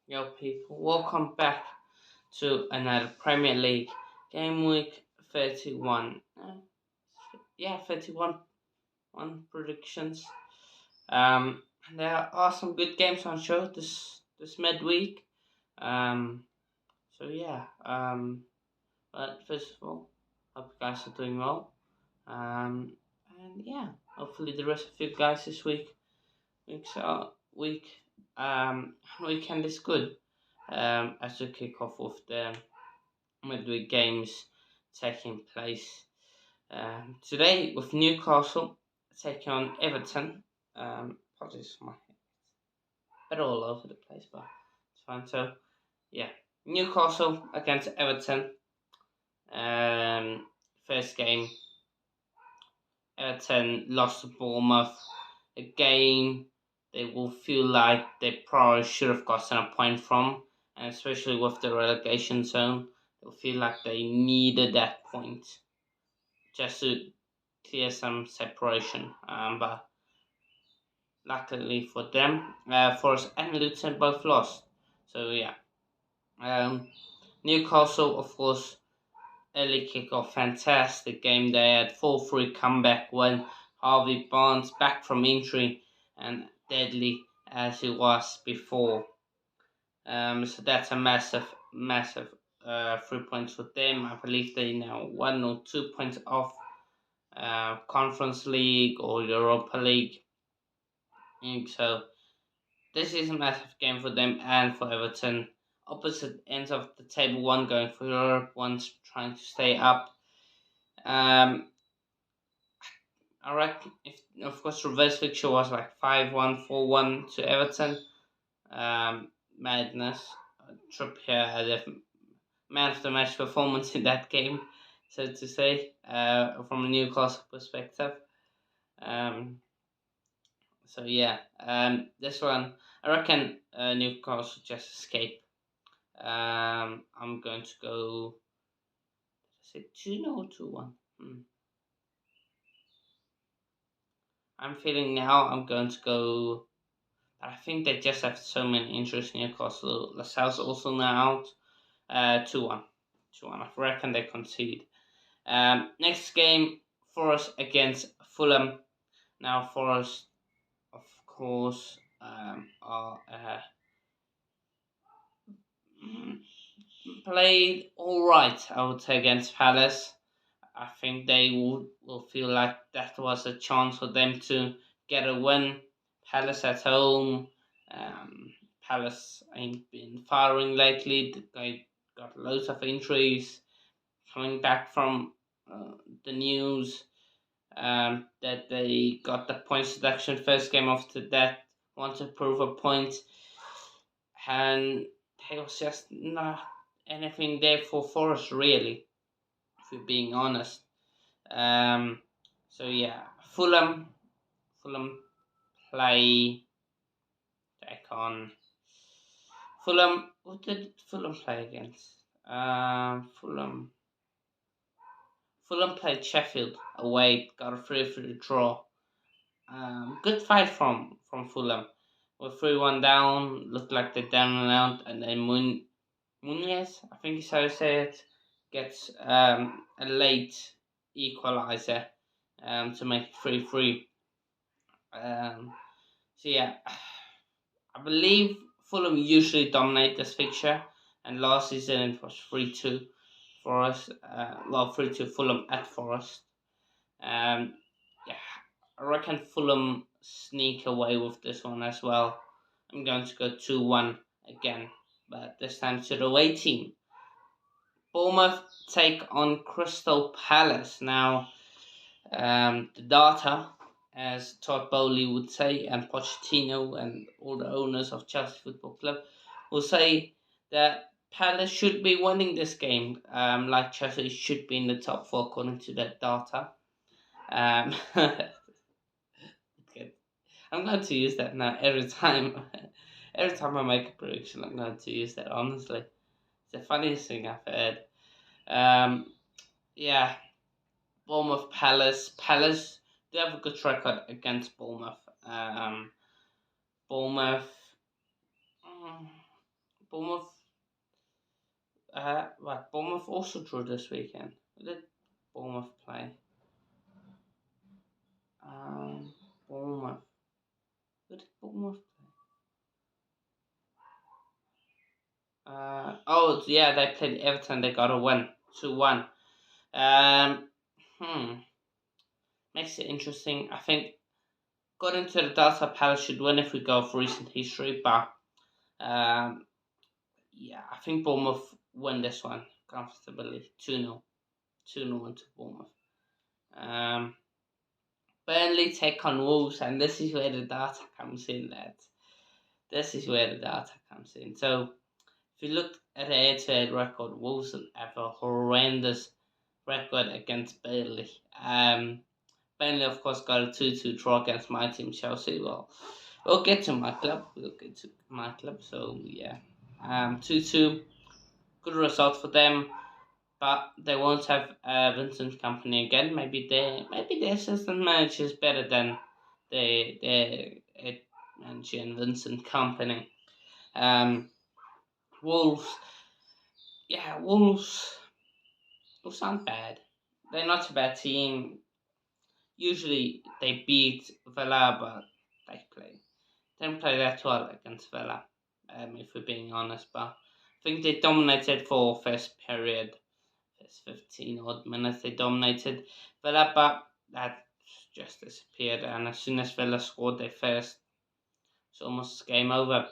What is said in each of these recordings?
Yo, people, welcome back to another Premier League Game Week 31. 31 predictions. There are some good games on show this midweek. Um, but first of all, hope you guys are doing well. And yeah, hopefully the rest of you guys this week weekend is good. As we kick off with the midweek games taking place today with Newcastle taking on Everton. Apologies for my bit all over the place, but it's fine. So yeah, Newcastle against Everton. First game, Everton lost to Bournemouth. A game they will feel like they probably should have gotten a point from, and especially with the relegation zone, they'll feel like they needed that point just to clear some separation. But luckily for them, Forest and Luton both lost. So yeah, um, Newcastle, of course, early kickoff, fantastic game. They had 4-3 comeback when Harvey Barnes back from injury and deadly as he was before. So that's a massive 3 points for them. I believe they now 1 or 2 points off Conference League or Europa League. And so this is a massive game for them and for Everton. Opposite ends of the table, one going for Europe, one's trying to stay up. Um, I reckon if of course reverse fixture was like 5-1, 4-1 to Everton. Madness. Trippier had a man of the match performance in that game, so to say, from a Newcastle perspective. Um, this one I reckon Newcastle just escape. I'm going to go. Is it 2-0 or 2-1? I'm feeling now I'm going to go. I think they just have so many injuries in Newcastle. LaSalle's also now out. 2-1. 2-1. I reckon they concede. Next game, Forest against Fulham. Now, Forest, of course, are played all right, I would say, against Palace. I think they will feel like that was a chance for them to get a win. Palace at home. Palace ain't been firing lately. They got loads of injuries. Coming back from the news that they got the points deduction first game after that, want to prove a point, and there was just not anything there for Forest really, if we're being honest. Um, Fulham play take on Fulham. What did Fulham play against? Fulham played Sheffield away, got a 3-3 draw. Good fight from Fulham. With 3-1 down, looked like they're down and out, and then Munez, I think is how you say it, gets a late equaliser to make it 3-3. Um, I believe Fulham usually dominate this fixture, and last season it was 3-2 for us. 3-2 Fulham at Forest. Um, yeah, I reckon Fulham sneak away with this one as well. I'm going to go 2-1 again, but this time to the away team. Bournemouth take on Crystal Palace. Now, the data, as Todd Bowley would say, and Pochettino and all the owners of Chelsea Football Club will say that Palace should be winning this game, like Chelsea should be in the top four according to that data. Okay. I'm going to use that now every time. Every time I make a prediction, I'm going to use that. Honestly, it's the funniest thing I've heard. Um, yeah, Bournemouth, Palace. They have a good record against Bournemouth. Bournemouth. mm, Bournemouth. Bournemouth also drew this weekend. Who did Bournemouth play? Bournemouth. Who did Bournemouth play? Yeah, they played Everton. They got a win, 2-1. Um, hmm, makes it interesting. I think according to the data, Palace should win if we go for recent history, but um, yeah, I think Bournemouth win this one comfortably, 2-0, 2-0 into Bournemouth. Um, Burnley take on Wolves, and this is where the data comes in, lads. This is where the data comes in. So, if you look at the head-to-head record, Wolves have a horrendous record against Burnley. Burnley, of course, got a 2-2 draw against my team, Chelsea. Well, we'll get to my club. So, yeah. 2-2, good result for them. But they won't have Vincent Company again. Maybe their assistant manager is better than the head manager and Vincent Company. Um, Wolves, yeah, Wolves aren't bad. They're not a bad team. Usually they beat Villa, but they didn't play that well against Villa. If we're being honest, but I think they dominated for first period. First 15 odd minutes they dominated Villa, but that just disappeared. And as soon as Villa scored their first, it's almost game over.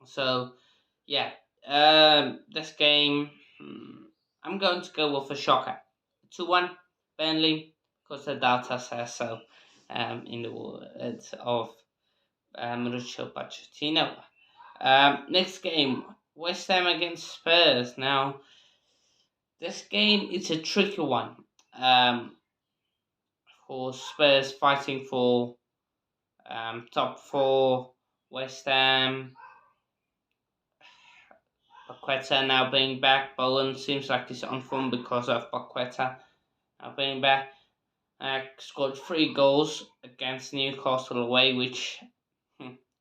So yeah, this game, I'm going to go with a shocker, 2-1 Burnley, because the data says so. In the words of Mauricio Pochettino. Next game, West Ham against Spurs. Now, this game is a tricky one. For Spurs fighting for top four. West Ham, Paqueta now being back. Bowen seems like he's on form because of Paqueta now being back. Scored 3 goals against Newcastle away, which,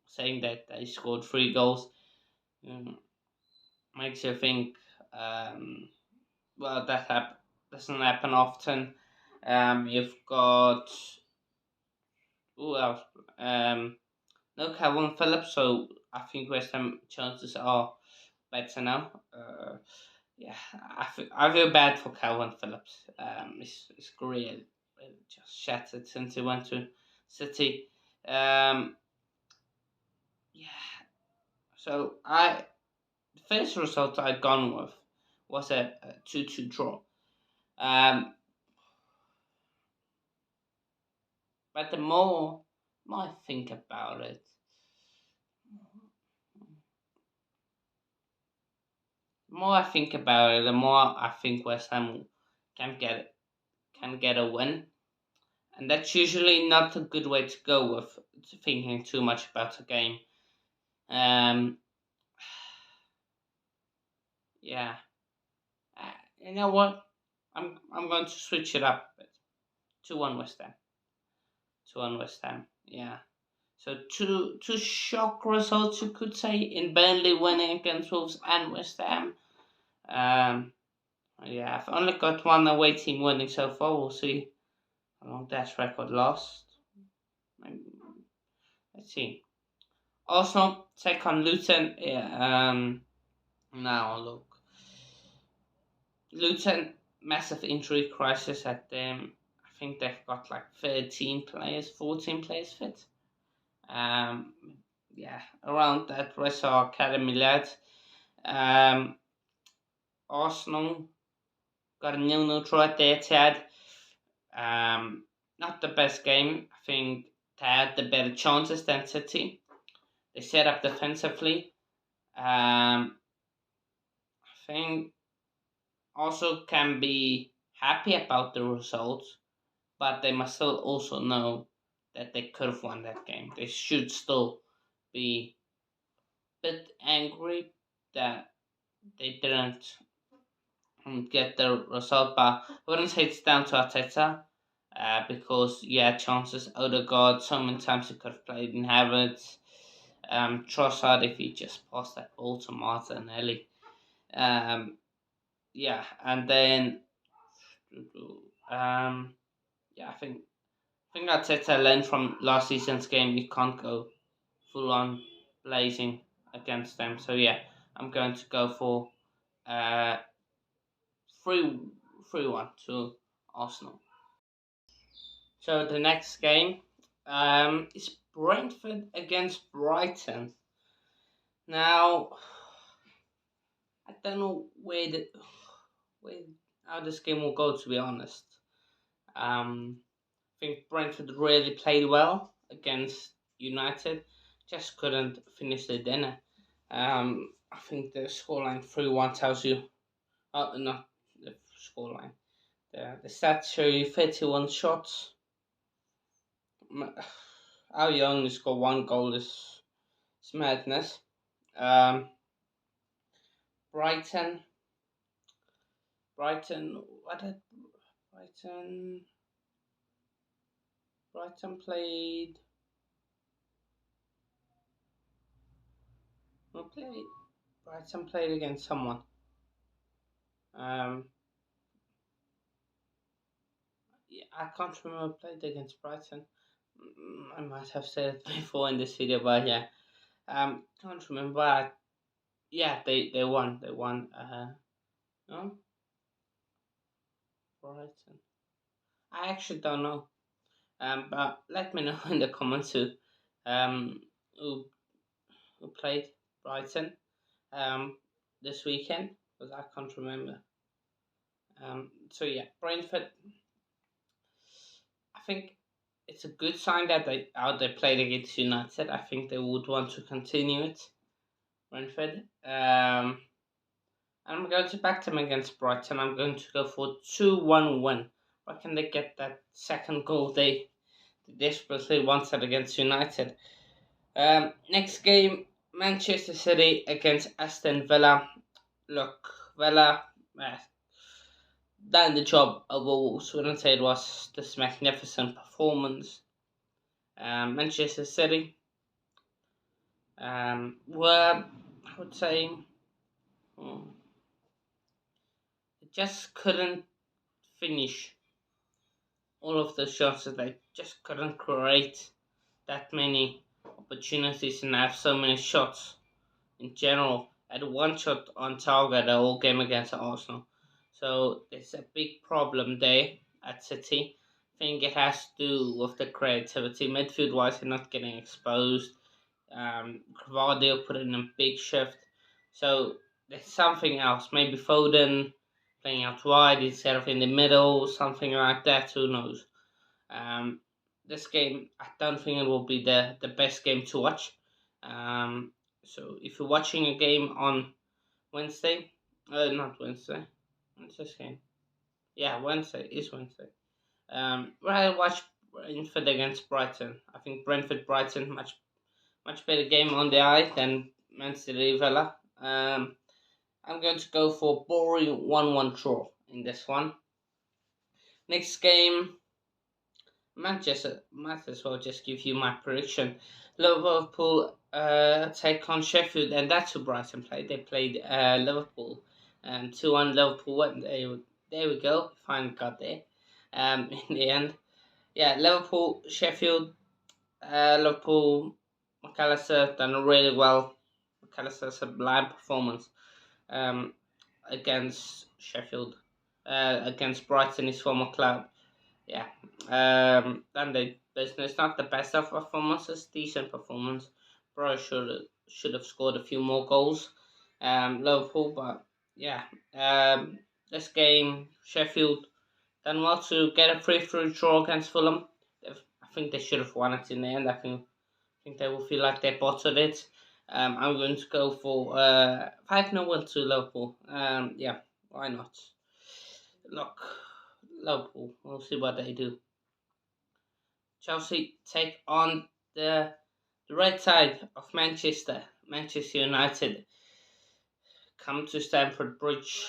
saying that they scored 3 goals, makes you think, well, doesn't happen often. You've got, who else? No Calvin Phillips, so I think West Ham chances are better now. Yeah, I feel bad for Calvin Phillips. His career just shattered since he went to City. Yeah, so the first result I'd gone with was a 2-2 draw. But the more I think about it, the more I think West Ham can get a win, and that's usually not a good way to go with thinking too much about a game. Um, yeah, you know what? I'm going to switch it up a bit. 2-1 West Ham. 2-1 West Ham. Yeah. So two shock results you could say in Burnley winning against Wolves and West Ham. Yeah, I've only got one away team winning so far. We'll see how long that record lasts. Let's see. Also, take on Luton. Yeah, now look. Luton, massive injury crisis at them. I think they've got like 14 players fit. Um, yeah, around that rest of academy lads. Arsenal got a nil draw at their Tad. Not the best game. I think they had the better chances than City. They set up defensively. I think also can be happy about the results, but they must still also know that they could have won that game. They should still be a bit angry that they didn't get the result, but I wouldn't say it's down to Arteta. Because you had chances. Odegaard, so many times you could have played in Havertz. Trossard if he just passed that ball to Martinelli. Yeah, and then yeah, I think that's it. I learned from last season's game. You can't go full on blazing against them. So yeah, I'm going to go for uh 3-1 to Arsenal. So the next game is Brentford against Brighton. Now I don't know where how this game will go, to be honest. I think Brentford really played well against United, just couldn't finish the dinner. I think the scoreline 3-1 tells you, not the scoreline. The stats show you 31 shots. How Young has got one goal is madness. Um, Brighton, what did Brighton? Brighton played. Who played? Brighton played against someone. Um, yeah, I can't remember who played against Brighton. I might have said it before in this video, but yeah, can't remember. Yeah, they won. They won. No, Brighton. I actually don't know. But let me know in the comments um, who who played Brighton, this weekend, because I can't remember. So yeah, Brentford. I think it's a good sign that they played against United. I think they would want to continue it, Brentford. I'm going to back them against Brighton. I'm going to go for 2-1 win. Why can they get that second goal they desperately wanted against United? Next game, Manchester City against Aston Villa. Look, Villa done the job of Wolves. Wouldn't say it was this magnificent performance. Manchester City were, I would say, hmm, just couldn't finish all of the shots. That they just couldn't create that many opportunities and have so many shots in general. Had one shot on target the whole game against Arsenal. So there's a big problem there at City. I think it has to do with the creativity. Midfield wise, they're not getting exposed. Carvalho put in a big shift. So there's something else. Maybe Foden playing out wide instead of in the middle, something like that. Who knows? Um, this game, I don't think it will be the best game to watch. So if you're watching a game on Wednesday, not Wednesday, what's this game? Yeah, Wednesday is Wednesday. I'll watch Brentford against Brighton. I think Brentford Brighton much better game on the eye than Man City Villa. I'm going to go for boring 1-1 draw in this one. Next game, Manchester. Might as well just give you my prediction. Liverpool take on Sheffield, and that's who Brighton played. They played Liverpool, 2-1 Liverpool. There we go. Finally got there. In the end, yeah, Liverpool, Sheffield, Liverpool. McAllister done really well. McAllister sublime performance um, against Sheffield, against Brighton, his former club. Yeah, done the business. Not the best of performances, decent performance. Probably should have scored a few more goals. Liverpool, but yeah, this game Sheffield done well to get a 3-3 draw against Fulham. I think they should have won it in the end. I think they will feel like they bottled it. I'm going to go for 5-0 win to Liverpool. Yeah, why not? Look, Liverpool. We'll see what they do. Chelsea take on the red side of Manchester United. Come to Stamford Bridge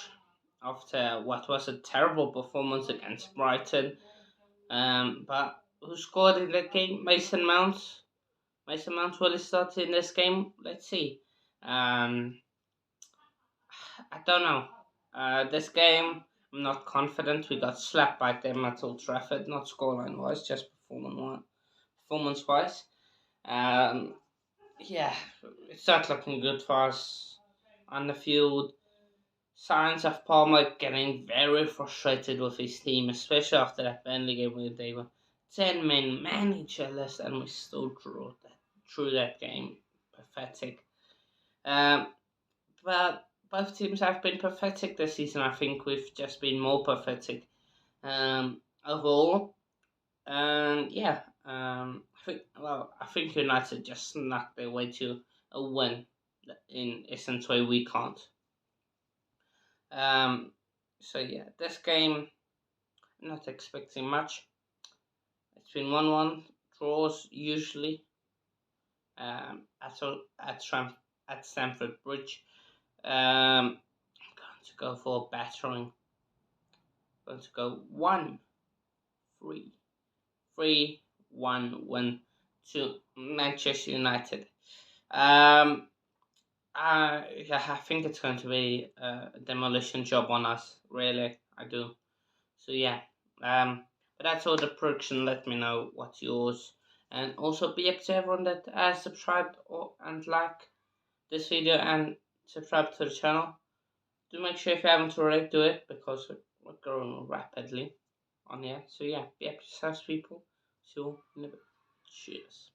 after what was a terrible performance against Brighton. But who scored in that game? Mason Mount. Mason Mount will start in this game. Let's see. Um, I don't know. This game, I'm not confident. We got slapped by them at Old Trafford, not scoreline wise, just performance wise. Um, yeah, it's not looking good for us on the field. Signs of Palmer getting very frustrated with his team, especially after that Burnley game where they were 10 men managerless and we still drew through that game. Pathetic. Um, but both teams have been pathetic this season. I think we've just been more pathetic overall. And yeah, I think United just snuck their way to a win in essence way we can't. Um, so yeah, this game I'm not expecting much. It's been 1-1 draws usually. At at Stamford Bridge. I'm going to go for a battering. I'm going to go 1-3, 3-1 to Manchester United. Um, yeah, I think it's going to be a demolition job on us. Really, I do. So yeah, but that's all the prediction. Let me know what's yours, and also be up to everyone that has subscribed and like this video and subscribe to the channel. Do make sure if you haven't already, do it because we're growing rapidly on here. So yeah, be up to yourselves, people. See you in a bit. Cheers.